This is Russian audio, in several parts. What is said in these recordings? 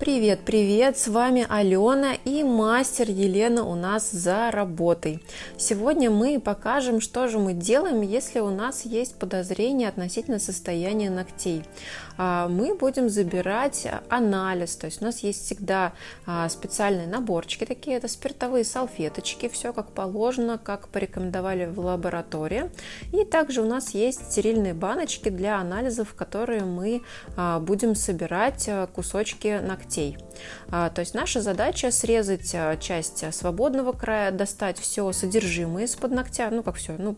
Привет, привет! С вами Алена и мастер Елена у нас за работой. Сегодня мы покажем, что же мы делаем, если у нас есть подозрение относительно состояния ногтей. Мы будем забирать анализ, то есть у нас есть всегда специальные наборчики такие, это спиртовые салфеточки, все как положено, как порекомендовали в лаборатории. И также у нас есть стерильные баночки для анализов, которые мы будем собирать кусочки ногтей. То есть наша задача срезать часть свободного края, достать все содержимое из-под ногтя,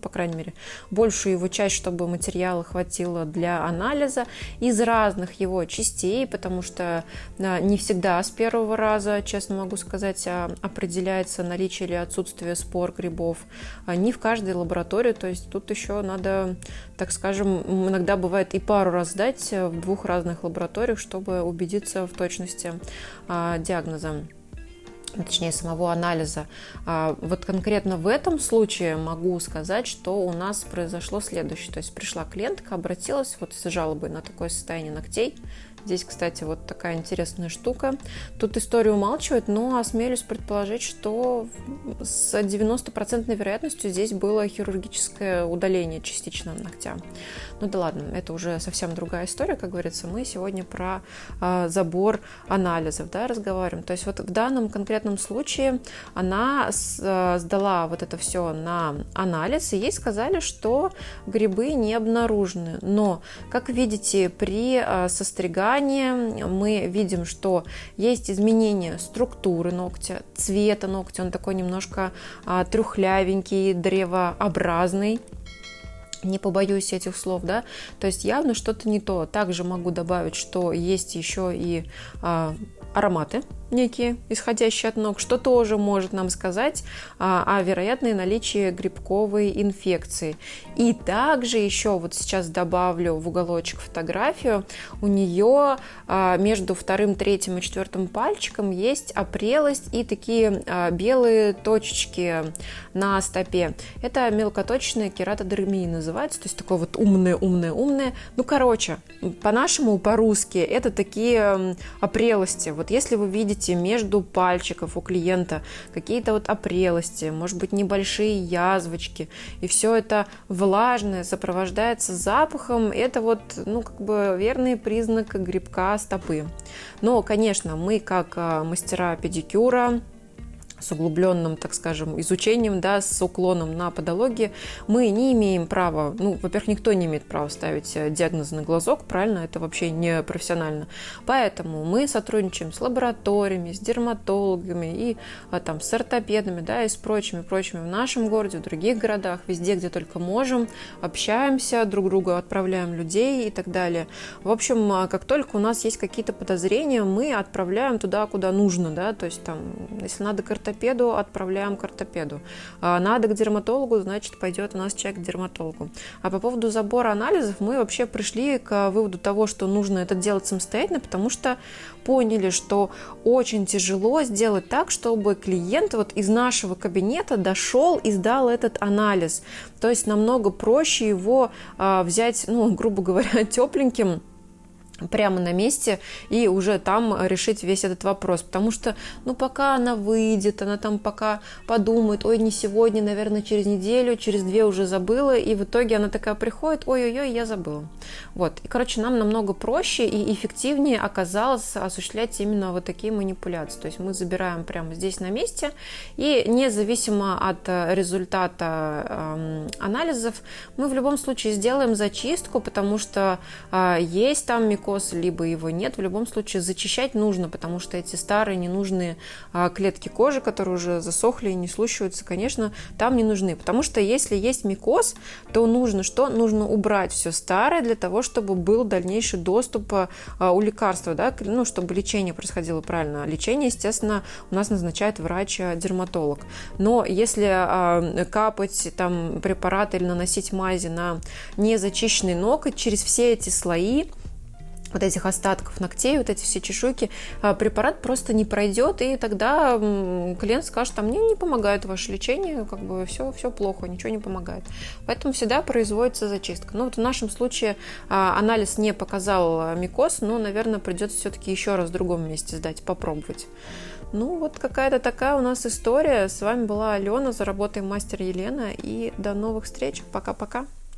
по крайней мере, большую его часть, чтобы материала хватило для анализа из разных его частей, потому что не всегда с первого раза, честно могу сказать, определяется наличие или отсутствие спор грибов. Не в каждой лаборатории, то есть тут еще надо, так скажем, иногда бывает и пару раз сдать в двух разных лабораториях, чтобы убедиться в точности диагноза, точнее самого анализа. Вот конкретно в этом случае могу сказать, что у нас произошло следующее. То есть пришла клиентка, обратилась вот с жалобой на такое состояние ногтей. Здесь, кстати, вот такая интересная штука. Тут история умалчивает, но осмелюсь предположить, что с 90% вероятностью здесь было хирургическое удаление частично ногтя. Ну да ладно, это уже совсем другая история, как говорится. Мы сегодня про забор анализов, разговариваем. То есть вот в данном конкретном случае она сдала вот это все на анализ, и ей сказали, что грибы не обнаружены. Но, как видите, при состригании мы видим, что есть изменение структуры ногтя, цвета ногтя, он такой немножко трухлявенький, древообразный. Не побоюсь этих слов, то есть явно что-то не то. Также могу добавить, что есть еще и ароматы некие, исходящие от ног, что тоже может нам сказать о вероятной наличии грибковой инфекции. И также еще вот сейчас добавлю в уголочек фотографию, у нее между вторым, третьим и четвертым пальчиком есть опрелость и такие белые точечки на стопе. Это мелкоточная кератодермия называется, то есть такое вот умное. По-нашему, по-русски, это такие опрелости. Вот если вы видите между пальчиков у клиента какие-то вот опрелости, может быть, небольшие язвочки, и все это влажное, сопровождается запахом, это вот, верный признак грибка стопы. Но, конечно, мы, как мастера педикюра, с углубленным, так скажем, изучением, с уклоном на подологии, мы не имеем права, во-первых, никто не имеет права ставить диагноз на глазок, правильно, это вообще не профессионально. Поэтому мы сотрудничаем с лабораториями, с дерматологами и с ортопедами, и с прочими в нашем городе, в других городах, везде, где только можем, общаемся, друг другу отправляем людей и так далее. В общем, как только у нас есть какие-то подозрения, мы отправляем туда, куда нужно, то есть если надо к ортопеду, отправляем к ортопеду. Надо к дерматологу, значит, пойдет у нас человек к дерматологу. А по поводу забора анализов мы вообще пришли к выводу того, что нужно это делать самостоятельно, потому что поняли, что очень тяжело сделать так, чтобы клиент вот из нашего кабинета дошел и сдал этот анализ. То есть намного проще его взять, грубо говоря, тепленьким, прямо на месте и уже там решить весь этот вопрос, потому что, пока она выйдет, она там пока подумает, ой, не сегодня, наверное, через неделю, через 2 уже забыла, и в итоге она такая приходит, ой-ой-ой, я забыла. Вот, и, нам намного проще и эффективнее оказалось осуществлять именно вот такие манипуляции, то есть мы забираем прямо здесь на месте, и независимо от результата анализов, мы в любом случае сделаем зачистку, потому что есть там микроорганизмы, либо его нет, в любом случае зачищать нужно, потому что эти старые ненужные клетки кожи, которые уже засохли и не слушаются, конечно, там не нужны, потому что если есть микоз, то нужно что? Нужно убрать все старое для того, чтобы был дальнейший доступ у лекарства, чтобы лечение происходило правильно. Лечение, естественно, у нас назначает врач-дерматолог. Но если капать препараты или наносить мази на незачищенный ноготь через все эти слои, вот этих остатков ногтей, вот эти все чешуйки, препарат просто не пройдет, и тогда клиент скажет, мне не помогает ваше лечение, как бы все плохо, ничего не помогает. Поэтому всегда производится зачистка. Но вот в нашем случае анализ не показал микоз, но, наверное, придется все-таки еще раз в другом месте сдать, попробовать. Ну, вот какая-то такая у нас история. С вами была Алена, заработаем мастер Елена, и до новых встреч. Пока-пока.